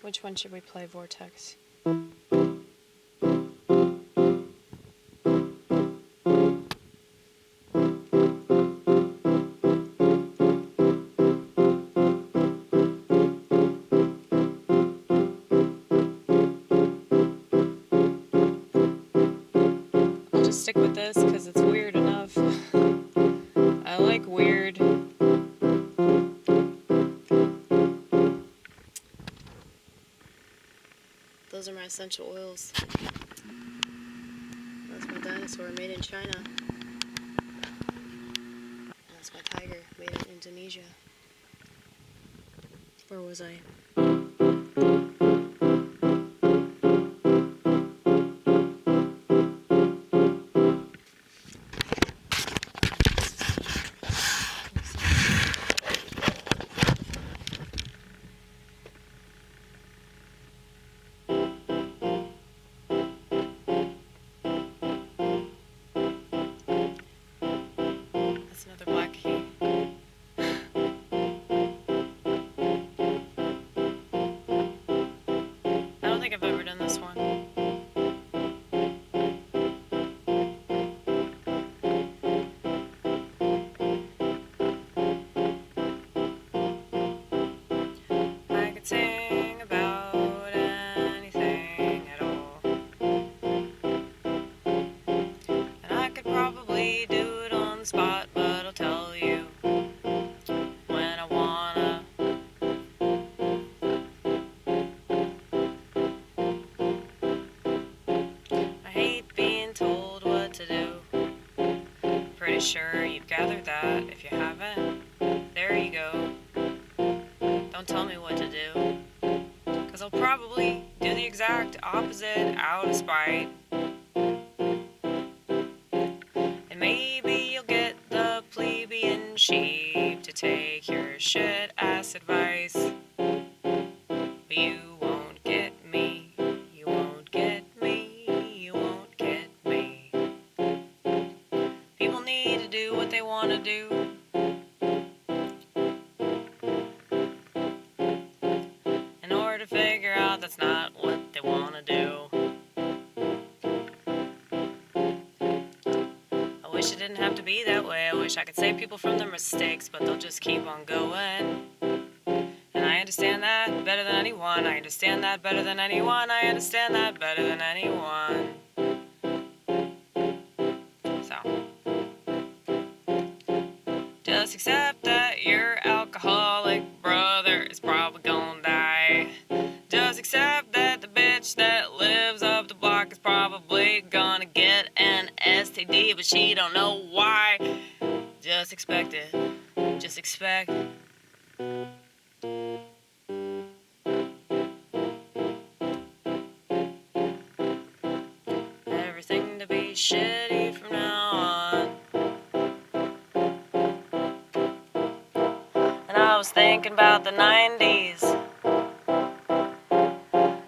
Which one should we play, Vortex? I'll just stick with this because it's weird enough. I like weird. Those are my essential oils. That's my dinosaur made in China. And that's my tiger made in Indonesia. Where was I? That's another black key. I don't think I've ever done this one. I could sing about anything at all, and I could probably do it on the spot, but I'll tell you when I wanna. I hate being told what to do. Pretty sure you've gathered that. If you haven't, there you go. Don't tell me what to do, 'cause I'll probably do the exact opposite out of spite. And maybe you'll get the plebeian sheep to take your shit-ass advice. But you won't get me, you won't get me, you won't get me. People need to do what they want to do. In order to figure out that's not what they want to do. I wish it didn't have to be that way. I wish I could save people from their mistakes, but they'll just keep on going. And I understand that better than anyone. I understand that better than anyone. I understand that better than anyone. So, just accept that your alcoholic brother is probably gonna die. Just accept that the bitch that lives up the block is probably gonna get an STD, but she don't know why. Just expect it. Just expect. Everything to be shitty from now on. And I was thinking about the 90s.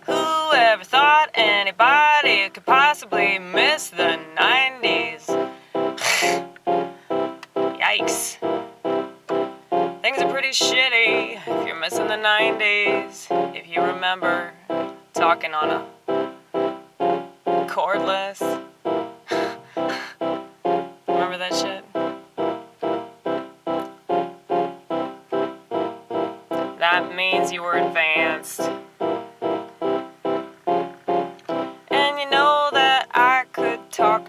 Whoever thought anybody could possibly miss the 90s? Yikes. Things are pretty shitty if you're missing the 90s. If you remember talking on a cordless. Remember that shit? That means you were advanced. And you know that I could talk,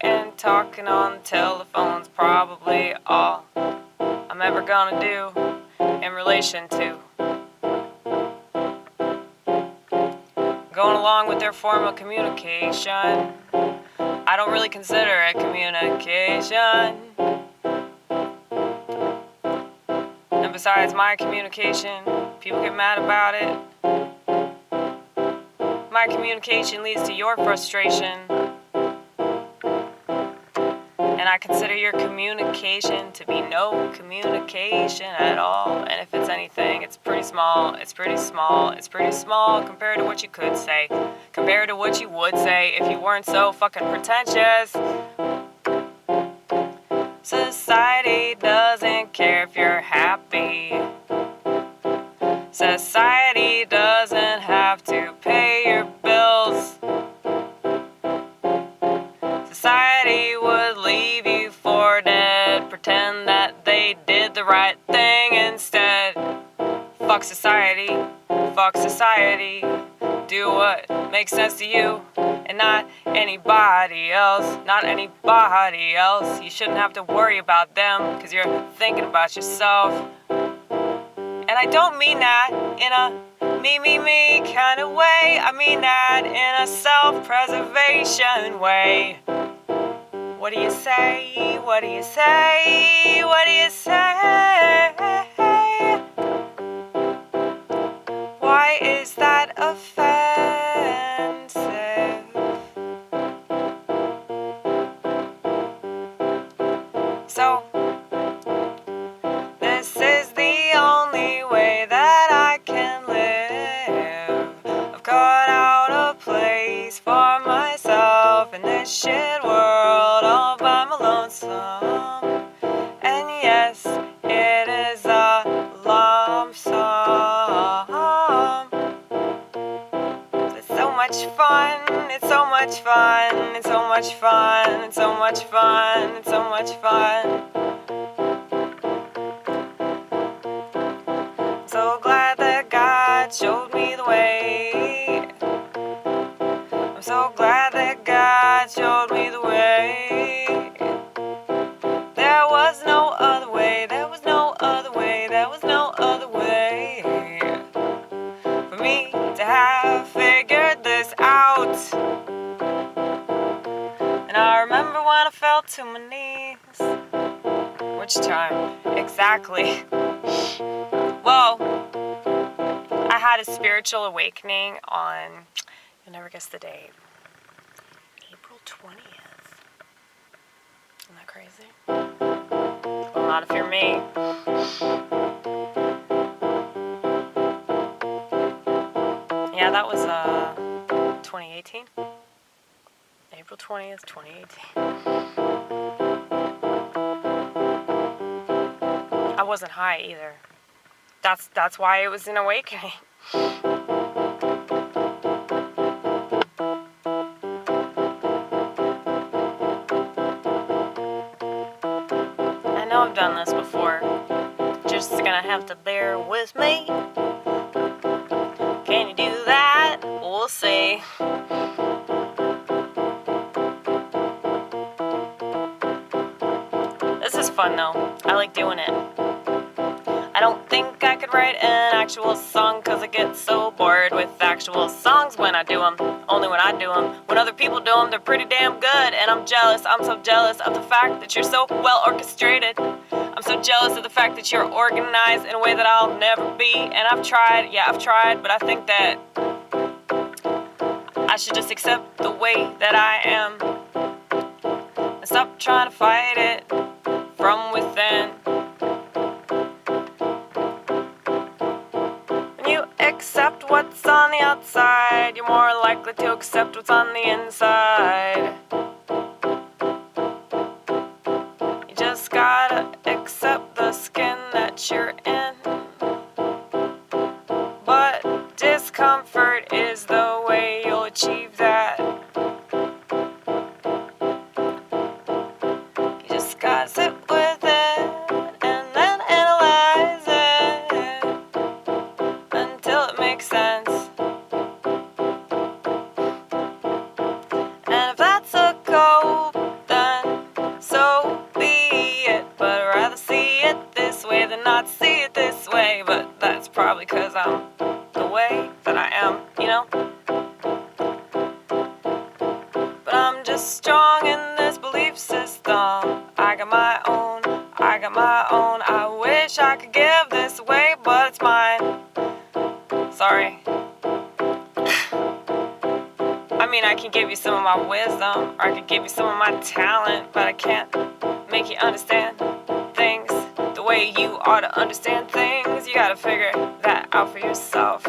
and talking on the telephone's probably all I'm ever gonna do in relation to going along with their form of communication. I don't really consider it communication. And besides my communication, people get mad about it. My communication leads to your frustration. And I consider your communication to be no communication at all. And if it's anything, it's pretty small. It's pretty small. It's pretty small compared to what you could say. Compared to what you would say if you weren't so fucking pretentious. Society doesn't care if you're happy. Society doesn't have to pay your bills. Society would leave you for dead. Pretend that they did the right thing instead. Fuck society, fuck society. Do what makes sense to you and not anybody else. Not anybody else. You shouldn't have to worry about them, because you're thinking about yourself. And I don't mean that in a me kind of way. I mean that in a self-preservation way. What do you say? What do you say? What do you say? Why is that offensive? So, this is the only way that I can live. I've cut out a place for myself in this shit world all by my lonesome. And yes, it is a lump sum. It's so much fun, it's so much fun, it's so much fun, it's so much fun, it's so much fun. I'm so glad that God showed me the way. I'm so glad that God showed me the way. There was no other way, there was no other way, there was no other way for me to have figured this out. And I remember when I fell to my knees. Which time? Exactly. Well, I had a spiritual awakening on, you'll never guess the date, April 20th. Isn't that crazy? Well, not if you're me. Yeah, that was 2018. April 20th, 2018. I wasn't high either. That's why it was an awakening. I know I've done this before. Just gonna have to bear with me. Can you do that? We'll see. This is fun though. I like doing it. I don't think I could write an actual song, cause I get so bored with actual songs when I do them. Only when I do them. When other people do them, they're pretty damn good. And I'm jealous, I'm so jealous of the fact that you're so well orchestrated. I'm so jealous of the fact that you're organized in a way that I'll never be. And I've tried, but I think that I should just accept the way that I am and stop trying to fight it from within. When you accept what's on the outside, you're more likely to accept what's on the inside. You just gotta accept the skin that you're in. But discomfort is the way you'll achieve that. You just gotta sit with it and then analyze it until it makes sense. And if that's a goal, then so be it. But I'd rather see it this way than not see it this way. But that's probably 'cause I'm the way that I am, you know? But I'm just strong in this belief system. I got my own, I got my own. I wish I could give this away, but it's mine. Sorry. I mean, I can give you some of my wisdom, or I could give you some of my talent, but I can't make you understand things the way you ought to understand things. You gotta figure that out for yourself.